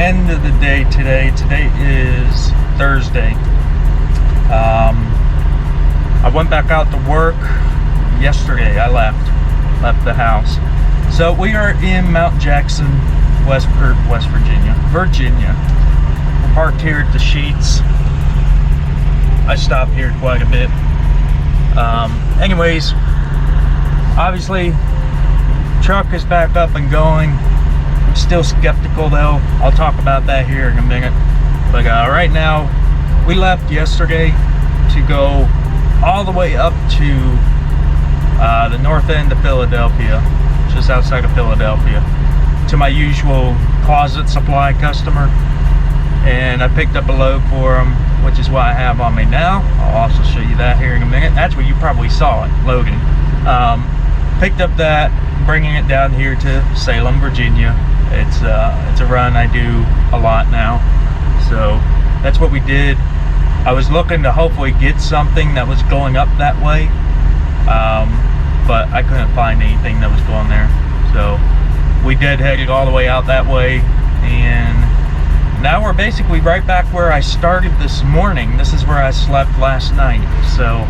end of the day today. Today is Thursday. I went back out to work yesterday. I left the house. So we are in Mount Jackson, West Virginia. We're parked here at the Sheets. I stop here quite a bit. Anyways, obviously, truck is back up and going. I'm still skeptical though. I'll talk about that here in a minute. But right now, we left yesterday to go all the way up to the north end of Philadelphia, just outside of Philadelphia, to my usual closet supply customer. And I picked up a load for them, which is what I have on me now. I'll also show you that here in a minute. Actually, you probably saw it loading. Picked up that, bringing it down here to Salem, Virginia. It's a run I do a lot now, so that's what we did. I was looking to hopefully get something that was going up that way, but I couldn't find anything that was going there. So we deadheaded all the way out that way, and now we're basically right back where I started this morning. This is where I slept last night. So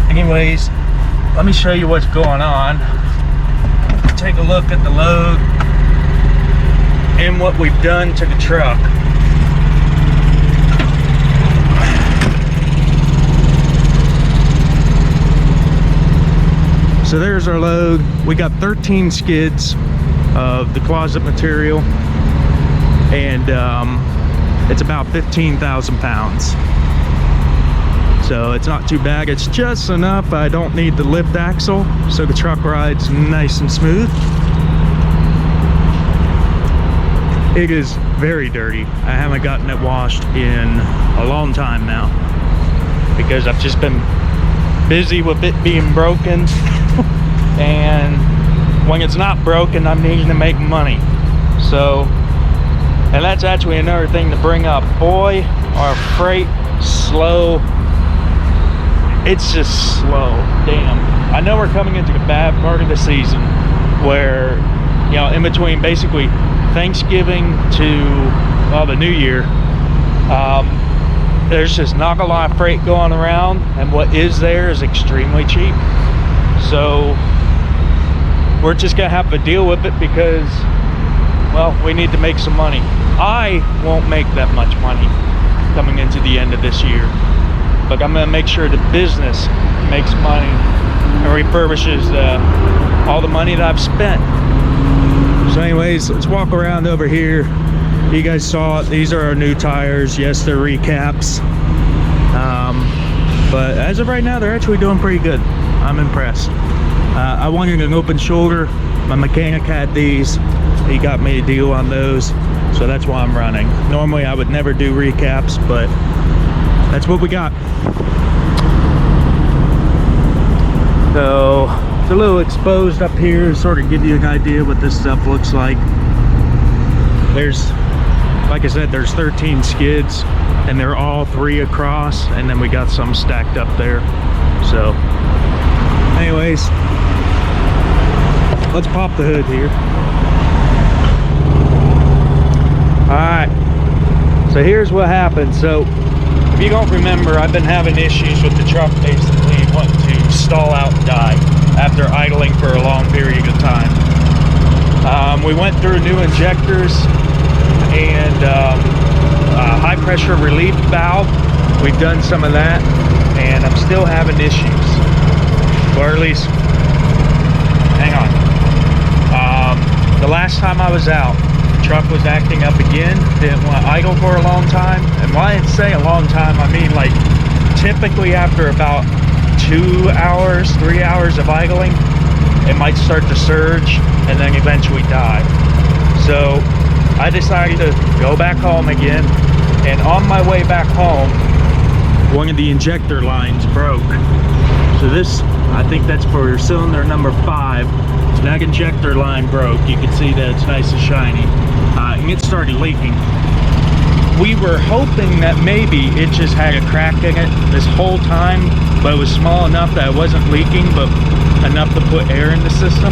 anyways, let me show you what's going on. Take a look at the load and what we've done to the truck. So there's our load. We got 13 skids of the closet material, and it's about 15,000 pounds. So it's not too bad. It's just enough I don't need the lift axle, so the truck rides nice and smooth. It is very dirty. I haven't gotten it washed in a long time now because I've just been busy with it being broken. And when it's not broken, I'm needing to make money. So, and that's actually another thing to bring up. Boy, our freight slow. It's just slow. Damn. I know we're coming into the bad part of the season where, you know, in between basically Thanksgiving to the New Year, there's just not a lot of freight going around, and what is there is extremely cheap. So we're just gonna have to deal with it because, well, we need to make some money. I won't make that much money coming into the end of this year, but I'm gonna make sure the business makes money and refurbishes all the money that I've spent. So anyways, let's walk around over here. You guys saw it. These are our new tires. Yes, they're recaps, but as of right now, they're actually doing pretty good. I'm impressed. I wanted an open shoulder. My mechanic had these. He got me a deal on those, so that's why I'm running. Normally I would never do recaps, but that's what we got. So it's a little exposed up here, sort of give you an idea what this stuff looks like. There's, like I said, there's 13 skids, and they're all 3 across, and then we got some stacked up there. So anyways, let's pop the hood here. Alright, so here's what happened. So if you don't remember, I've been having issues with the truck basically wanting to stall out and die after idling for a long period of time. We went through new injectors and high pressure relief valve. We've done some of that, and I'm still having issues, or at least, hang on. The last time I was out, the truck was acting up again. Didn't want to idle for a long time, and when I say a long time, I mean like typically after about 2 hours, 3 hours of idling, it might start to surge and then eventually die. So I decided to go back home again, and on my way back home, one of the injector lines broke. So this, I think that's for cylinder number 5. That injector line broke. You can see that it's nice and shiny, and it started leaking. We were hoping that maybe it just had a crack in it this whole time, but it was small enough that it wasn't leaking, but enough to put air in the system.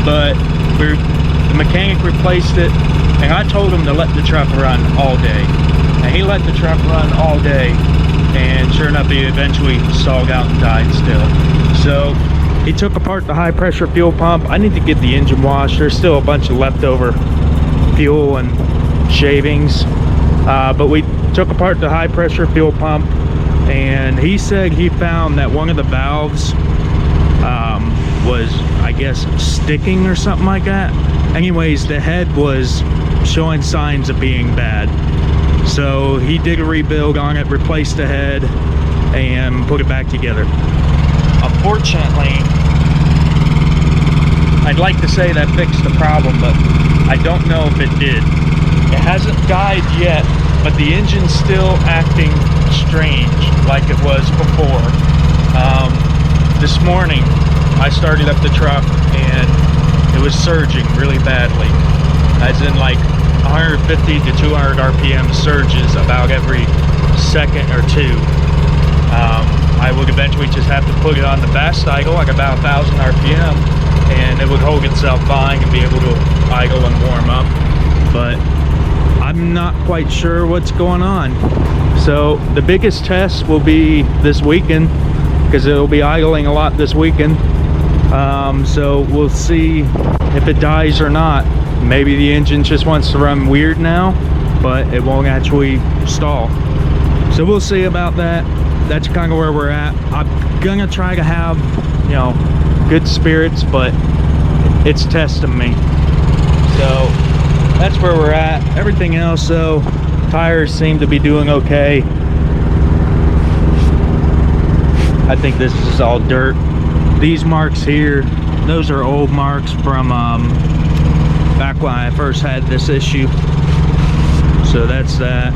But the mechanic replaced it, and I told him to let the truck run all day. And he let the truck run all day, and sure enough, he eventually stalled out and died still. So he took apart the high pressure fuel pump. I need to get the engine washed. There's still a bunch of leftover fuel and shavings, but we took apart the high pressure fuel pump, and he said he found that one of the valves was, I guess, sticking or something like that. Anyways, the head was showing signs of being bad, so he did a rebuild on it, replaced the head, and put it back together. Unfortunately, I'd like to say that fixed the problem, but I don't know if it did. It hasn't died yet, but the engine's still acting strange like it was before. This morning, I started up the truck and it was surging really badly, as in like 150 to 200 RPM surges about every second or two. I would eventually just have to put it on the fast idle, like about 1,000 RPM, and it would hold itself fine and be able to idle and warm up. But I'm not quite sure what's going on. So the biggest test will be this weekend, because it'll be idling a lot this weekend. So we'll see if it dies or not. Maybe the engine just wants to run weird now, but it won't actually stall. So we'll see about that. That's kind of where we're at. I'm gonna try to have, you know, good spirits, but it's testing me. So that's where we're at. Everything else though, tires seem to be doing okay. I think this is all dirt. These marks here, those are old marks from back when I first had this issue. So that's that.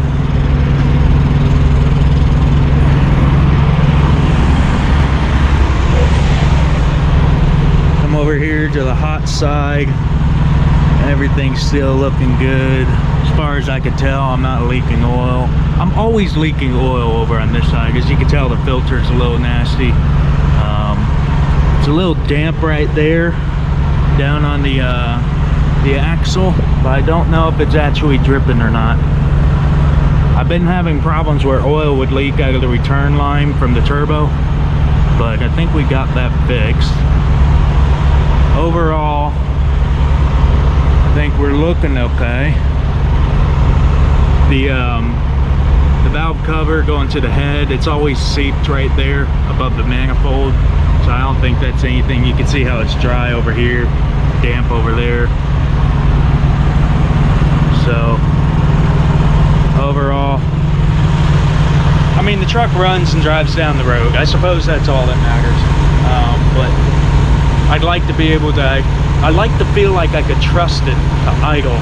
Come over here to the hot side. Everything's still looking good. As far as I can tell, I'm not leaking oil. I'm always leaking oil over on this side. As you can tell, the filter's a little nasty. It's a little damp right there down on the axle, but I don't know if it's actually dripping or not. I've been having problems where oil would leak out of the return line from the turbo, but I think we got that fixed. Overall, I think we're looking okay. The valve cover going to the head, it's always seeped right there above the manifold, so I don't think that's anything. You can see how it's dry over here, damp over there. So overall, I mean, the truck runs and drives down the road. I suppose that's all that matters. But I'd like to be able to, I'd like to feel like I could trust it to idle.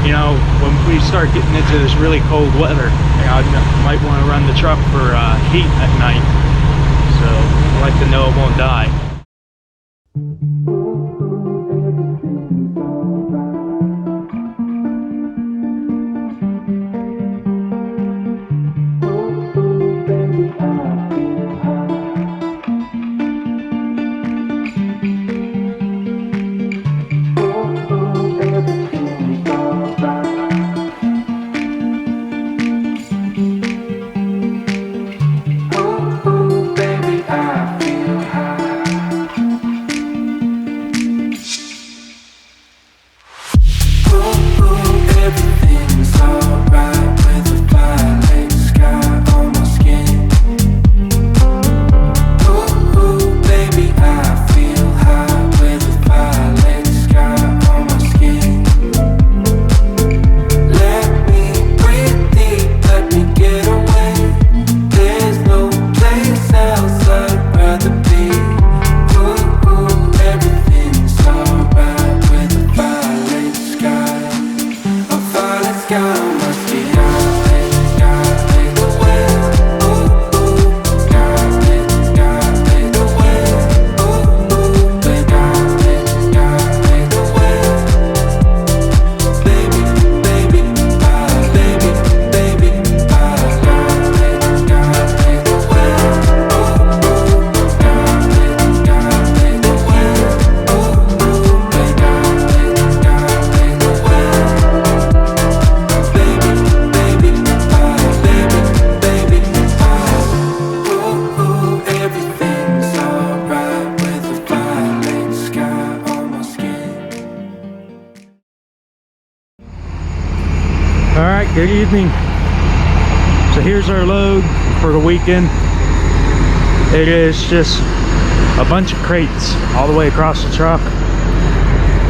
You know, when we start getting into this really cold weather, I might want to run the truck for heat at night. So I'd like to know it won't die. Good evening. So here's our load for the weekend. It is just a bunch of crates all the way across the truck.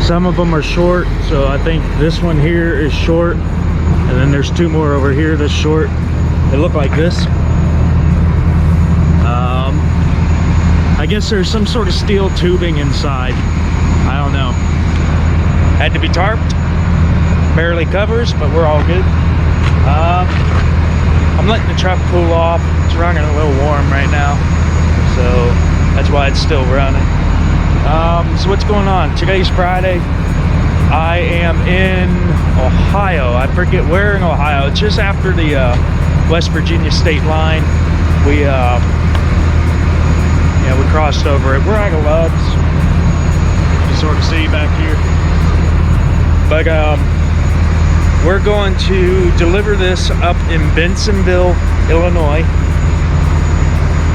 Some of them are short, so I think this one here is short, and then there's two more over here that's short. They look like this. I guess there's some sort of steel tubing inside. I don't know. Had to be tarped. Barely covers, but we're all good. I'm letting the truck cool off. It's running a little warm right now, so that's why it's still running. So what's going on? Today's Friday. I am in Ohio. I forget where in Ohio. It's just after the West Virginia state line. We crossed over it. We're out of Loves. You can sort of see back here. But we're going to deliver this up in Bensenville, Illinois.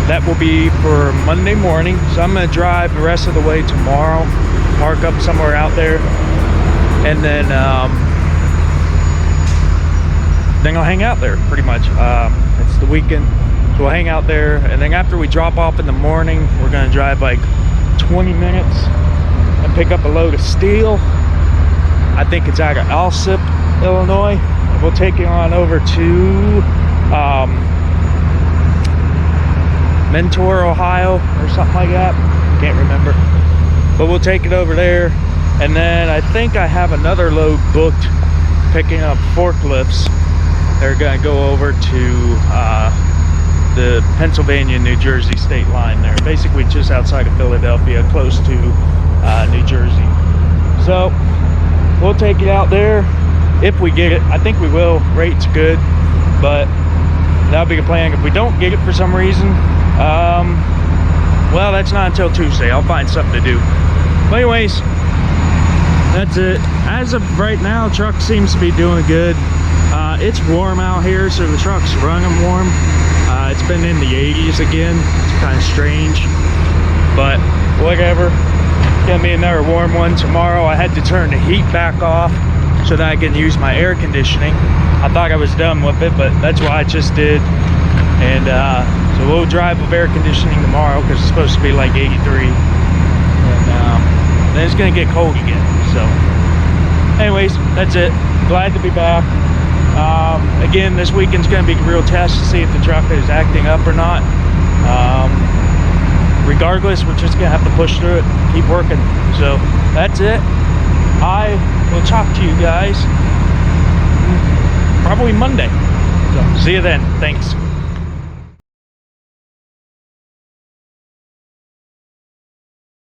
That will be for Monday morning. So I'm going to drive the rest of the way tomorrow, park up somewhere out there, and then I'll hang out there pretty much. It's the weekend, so we'll hang out there, and then after we drop off in the morning, we're going to drive like 20 minutes and pick up a load of steel. I think it's out of Alsip, Illinois. We'll take it on over to Mentor, Ohio, or something like that. Can't remember. But we'll take it over there. And then I think I have another load booked picking up forklifts. They're going to go over to the Pennsylvania-New Jersey state line there. Basically just outside of Philadelphia, close to New Jersey. So we'll take it out there if we get it. I think we will. Rate's good, but that'll be the plan. If we don't get it for some reason, well, that's not until Tuesday. I'll find something to do. But anyways, that's it. As of right now, truck seems to be doing good. It's warm out here, so the truck's running warm. It's been in the 80s again. It's kind of strange, but whatever. Gonna be another warm one tomorrow. I had to turn the heat back off so that I can use my air conditioning. I thought I was done with it, but that's what I just did. And so we'll drive with air conditioning tomorrow because it's supposed to be like 83. And then it's gonna get cold again. So anyways, that's it. Glad to be back. Again, this weekend's gonna be a real test to see if the truck is acting up or not. Regardless, we're just gonna have to push through it, keep working. So that's it. I will talk to you guys probably Monday. So see you then. Thanks.